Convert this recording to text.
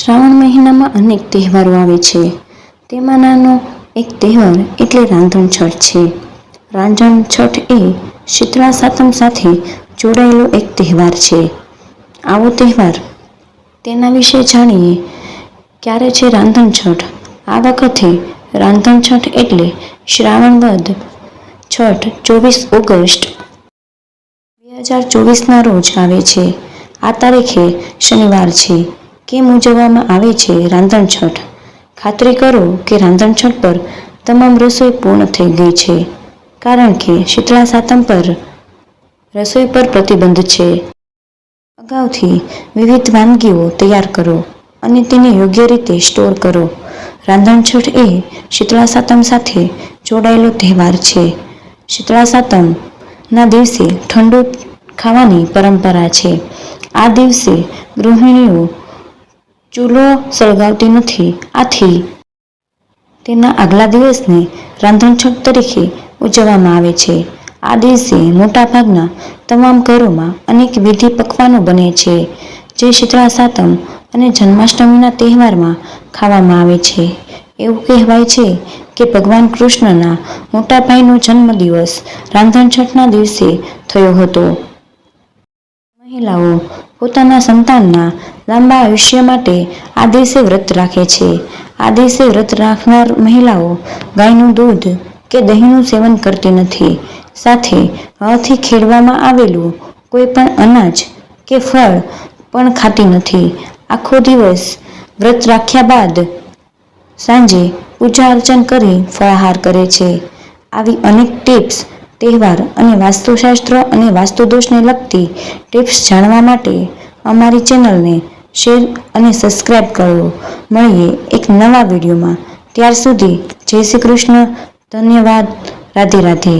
શ્રાવણ મહિનામાં અનેક તહેવારો આવે છે. તેમાંનો એક તહેવાર એટલે રાંધણછઠ છે. રાંધણછઠ એ શીતળા સાતમ સાથે જોડાયેલો એક તહેવાર છે. આવો તહેવાર, તેના વિશે જાણીએ. ક્યારે છે રાંધણછઠ? આ વખતે રાંધણછઠ એટલે શ્રાવણ વદ છઠ 24 ઓગસ્ટ 2024ના રોજ આવે છે. આ તારીખે શનિવાર છે. કેમ ઉજવવામાં આવે છે રાંધણછઠ? ખાતરી કરો કે રાંધણછઠ પર તમામ રસોઈ પૂર્ણ થઈ ગઈ છે, કારણ કે શીતળા સાતમ પર રસોઈ પર પ્રતિબંધ છે. અગાઉથી વિવિધ વાનગીઓ તૈયાર કરો અને તેને યોગ્ય રીતે સ્ટોર કરો. રાંધણછઠ એ શીતળા સાતમ સાથે જોડાયેલો તહેવાર છે. શીતળા સાતમના દિવસે ઠંડુ ખાવાની પરંપરા છે. આ દિવસે ગૃહિણીઓ ચૂલો સળગાવતી નથી. આથી તેના આગલા દિવસને રાંધણછઠ તરીકે ઉજવવામાં આવે છે. આ દિવસે મોટાભાગના તમામ ઘરોમાં અનેક વિધિ પકવાનો બને છે, જે શીતળા સાતમ અને જન્માષ્ટમીના તહેવારમાં ખાવામાં આવે છે. એવું કહેવાય છે કે ભગવાન કૃષ્ણના મોટા ભાઈનો જન્મદિવસ રાંધણછઠના દિવસે થયો હતો. મહિલાઓ પોતાના સંતાનના લાંબા આયુષ્ય માટે આ દિવસે વ્રત રાખે છે. આ દિવસે વ્રત રાખનાર મહિલાઓ ગાયનું દૂધ કે દહીંનું સેવન કરતી નથી. સાથે હળથી ખેડવામાં આવેલું કોઈ પણ અનાજ કે ફળ પણ ખાતી નથી. આખો દિવસ વ્રત રાખ્યા બાદ સાંજે પૂજા અર્ચન કરી ફળાહાર કરે છે. આવી અનેક ટિપ્સ, તહેવાર અને વાસ્તુશાસ્ત્ર અને વાસ્તુદોષને લગતી ટિપ્સ જાણવા માટે અમારી ચેનલને શેર અને સબસ્ક્રાઇબ કરો. મળીએ એક નવા વિડીયોમાં. ત્યાર સુધી જય શ્રી કૃષ્ણ. ધન્યવાદ. રાધે રાધે.